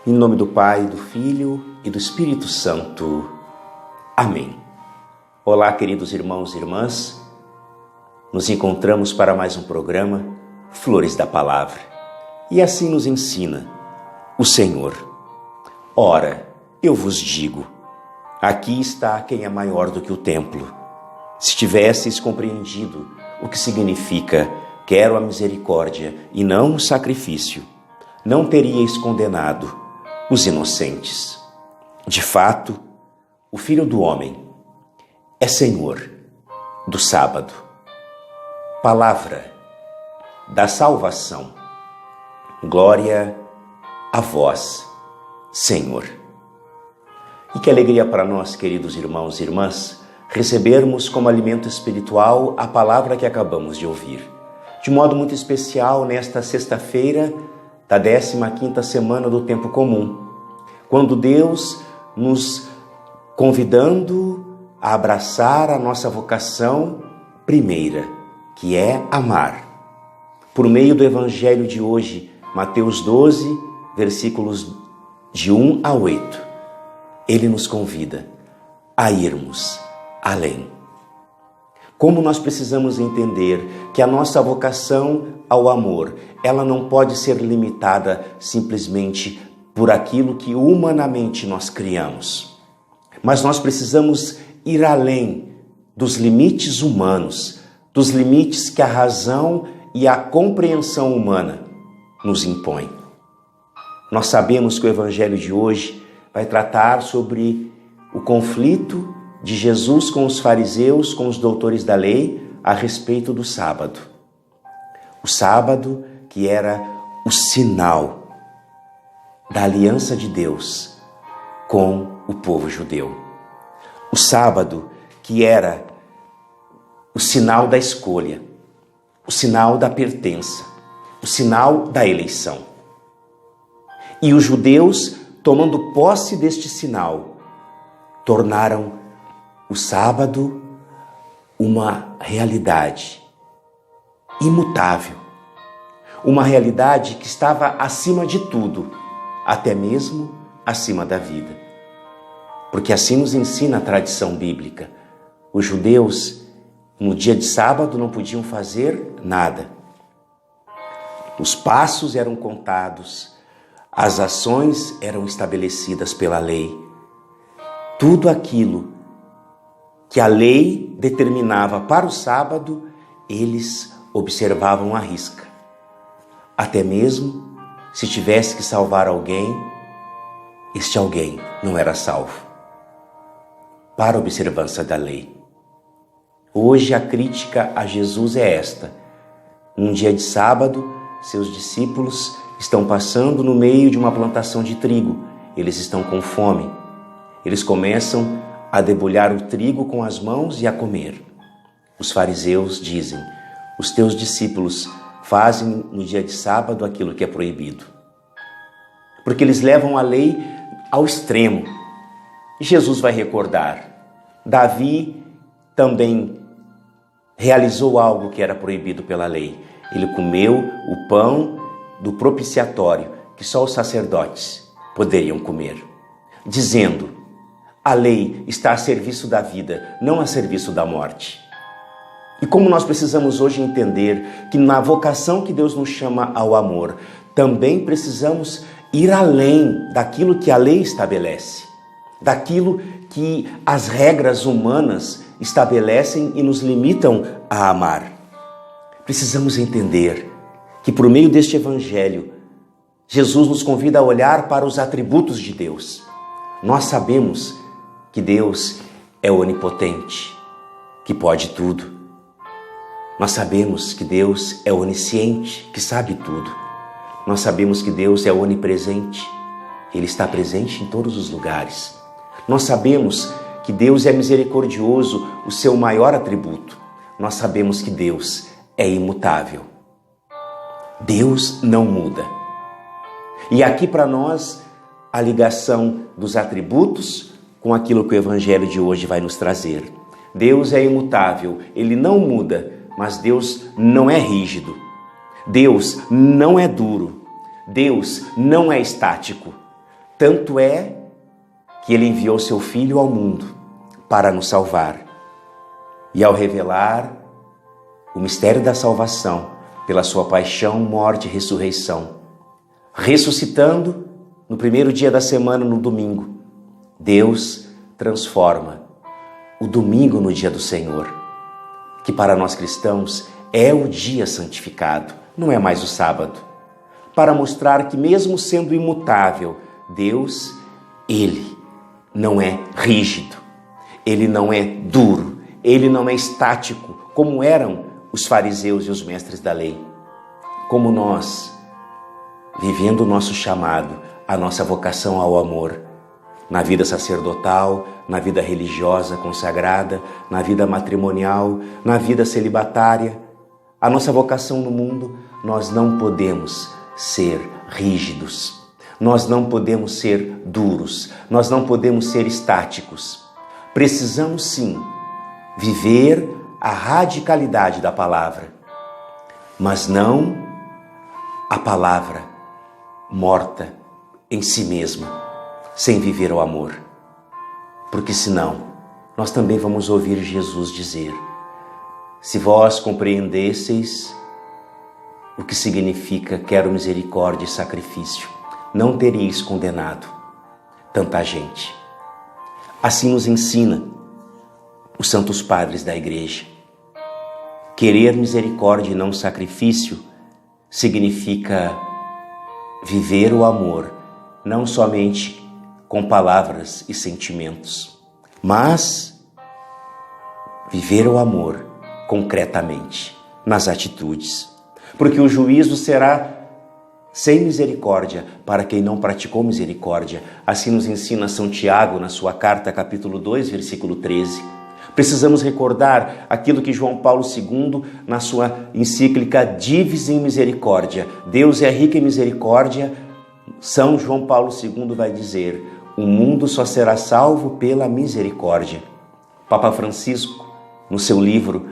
Em nome do Pai, do Filho e do Espírito Santo. Amém. Olá, queridos irmãos e irmãs. Nos encontramos para mais um programa Flores da Palavra. E assim nos ensina o Senhor. Ora, eu vos digo, aqui está quem é maior do que o templo. Se tivesseis compreendido o que significa quero a misericórdia e não o sacrifício, não teríeis condenado os inocentes. De fato, o Filho do Homem é Senhor do sábado. Palavra da salvação. Glória a vós, Senhor. E que alegria para nós, queridos irmãos e irmãs, recebermos como alimento espiritual a palavra que acabamos de ouvir. De modo muito especial, nesta sexta-feira da 15ª semana do tempo comum, quando Deus nos convidando a abraçar a nossa vocação primeira, que é amar. Por meio do Evangelho de hoje, Mateus 12, versículos de 1 a 8, Ele nos convida a irmos além. Como nós precisamos entender que a nossa vocação ao amor, ela não pode ser limitada simplesmente por aquilo que humanamente nós criamos. Mas nós precisamos ir além dos limites humanos, dos limites que a razão e a compreensão humana nos impõem. Nós sabemos que o Evangelho de hoje vai tratar sobre o conflito de Jesus com os fariseus, com os doutores da lei, a respeito do sábado. O sábado que era o sinal da aliança de Deus com o povo judeu. O sábado que era o sinal da escolha, o sinal da pertença, o sinal da eleição. E os judeus, tomando posse deste sinal, tornaram o sábado uma realidade imutável, uma realidade que estava acima de tudo, até mesmo acima da vida. Porque assim nos ensina a tradição bíblica. Os judeus, no dia de sábado, não podiam fazer nada. Os passos eram contados, as ações eram estabelecidas pela lei. Tudo aquilo que a lei determinava para o sábado, eles observavam à risca. Até mesmo se tivesse que salvar alguém, este alguém não era salvo para a observância da lei. Hoje a crítica a Jesus é esta. Num dia de sábado, seus discípulos estão passando no meio de uma plantação de trigo. Eles estão com fome. Eles começam a debulhar o trigo com as mãos e a comer. Os fariseus dizem: os teus discípulos fazem no dia de sábado aquilo que é proibido. Porque eles levam a lei ao extremo. E Jesus vai recordar: Davi também realizou algo que era proibido pela lei. Ele comeu o pão do propiciatório, que só os sacerdotes poderiam comer, dizendo: a lei está a serviço da vida, não a serviço da morte. E como nós precisamos hoje entender que na vocação que Deus nos chama ao amor, também precisamos ir além daquilo que a lei estabelece, daquilo que as regras humanas estabelecem e nos limitam a amar. Precisamos entender que por meio deste Evangelho, Jesus nos convida a olhar para os atributos de Deus. Nós sabemos que Deus é onipotente, que pode tudo. Nós sabemos que Deus é onisciente, que sabe tudo. Nós sabemos que Deus é onipresente, Ele está presente em todos os lugares. Nós sabemos que Deus é misericordioso, o seu maior atributo. Nós sabemos que Deus é imutável. Deus não muda. E aqui para nós, a ligação dos atributos com aquilo que o Evangelho de hoje vai nos trazer. Deus é imutável, Ele não muda, mas Deus não é rígido. Deus não é duro. Deus não é estático. Tanto é que ele enviou seu Filho ao mundo para nos salvar. E ao revelar o mistério da salvação pela sua paixão, morte e ressurreição, ressuscitando no primeiro dia da semana, no domingo, Deus transforma o domingo no dia do Senhor, que para nós cristãos é o dia santificado, não é mais o sábado, para mostrar que mesmo sendo imutável, Deus, Ele não é rígido, Ele não é duro, Ele não é estático, como eram os fariseus e os mestres da lei. Como nós, vivendo o nosso chamado, a nossa vocação ao amor, na vida sacerdotal, na vida religiosa consagrada, na vida matrimonial, na vida celibatária, a nossa vocação no mundo, nós não podemos ser rígidos, nós não podemos ser duros, nós não podemos ser estáticos. Precisamos sim viver a radicalidade da palavra, mas não a palavra morta em si mesma, sem viver o amor. Porque senão, nós também vamos ouvir Jesus dizer: se vós compreendesseis o que significa quero misericórdia e sacrifício, não teríeis condenado tanta gente. Assim nos ensina os santos padres da Igreja. Querer misericórdia e não sacrifício significa viver o amor, não somente com palavras e sentimentos, mas viver o amor concretamente, nas atitudes. Porque o juízo será sem misericórdia para quem não praticou misericórdia. Assim nos ensina São Tiago na sua carta, capítulo 2, versículo 13. Precisamos recordar aquilo que João Paulo II, na sua encíclica Divis in Misericórdia, Deus é rico em misericórdia, São João Paulo II vai dizer: o mundo só será salvo pela misericórdia. Papa Francisco, no seu livro,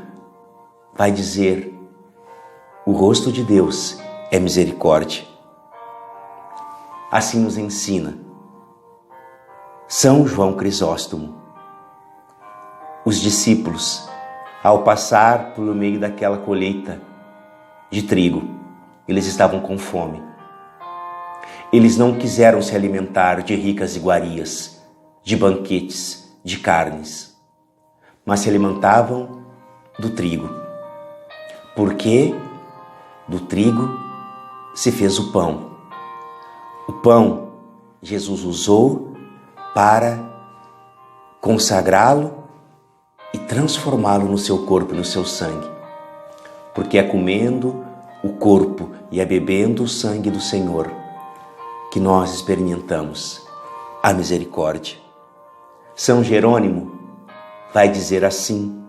vai dizer: o rosto de Deus é misericórdia. Assim nos ensina São João Crisóstomo. Os discípulos, ao passar por meio daquela colheita de trigo, eles estavam com fome. Eles não quiseram se alimentar de ricas iguarias, de banquetes, de carnes, mas se alimentavam do trigo. Porque do trigo se fez o pão. O pão Jesus usou para consagrá-lo e transformá-lo no seu corpo e no seu sangue. Porque é comendo o corpo e é bebendo o sangue do Senhor que nós experimentamos a misericórdia. São Jerônimo vai dizer assim: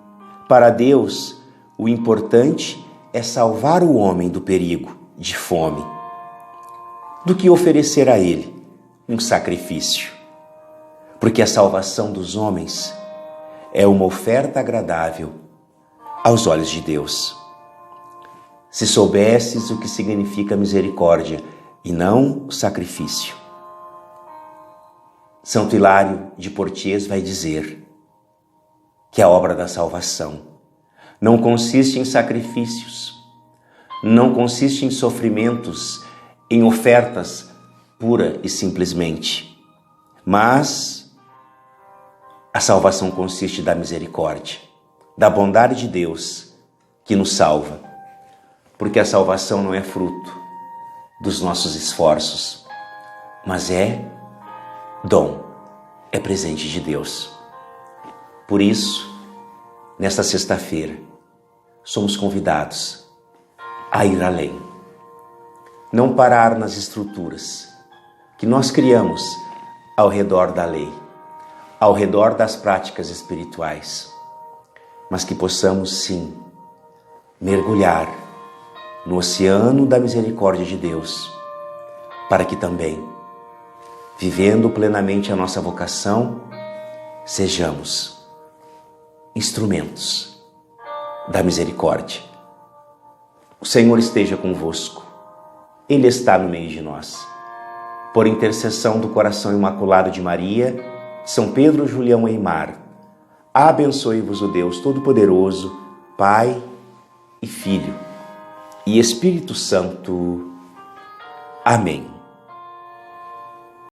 para Deus, o importante é salvar o homem do perigo de fome, do que oferecer a ele um sacrifício. Porque a salvação dos homens é uma oferta agradável aos olhos de Deus. Se soubesses o que significa misericórdia e não o sacrifício. Santo Hilário de Poitiers vai dizer que a obra da salvação não consiste em sacrifícios, não consiste em sofrimentos, em ofertas pura e simplesmente, mas a salvação consiste da misericórdia, da bondade de Deus que nos salva, porque a salvação não é fruto dos nossos esforços, mas é dom, é presente de Deus. Por isso, nesta sexta-feira, somos convidados a ir além, não parar nas estruturas que nós criamos ao redor da lei, ao redor das práticas espirituais, mas que possamos sim mergulhar no oceano da misericórdia de Deus, para que também, vivendo plenamente a nossa vocação, sejamos instrumentos da misericórdia. O Senhor esteja convosco, Ele está no meio de nós. por intercessão do coração imaculado de Maria, São Pedro Julião Eimar, abençoe-vos o Deus Todo-Poderoso, Pai e Filho e Espírito Santo. Amém.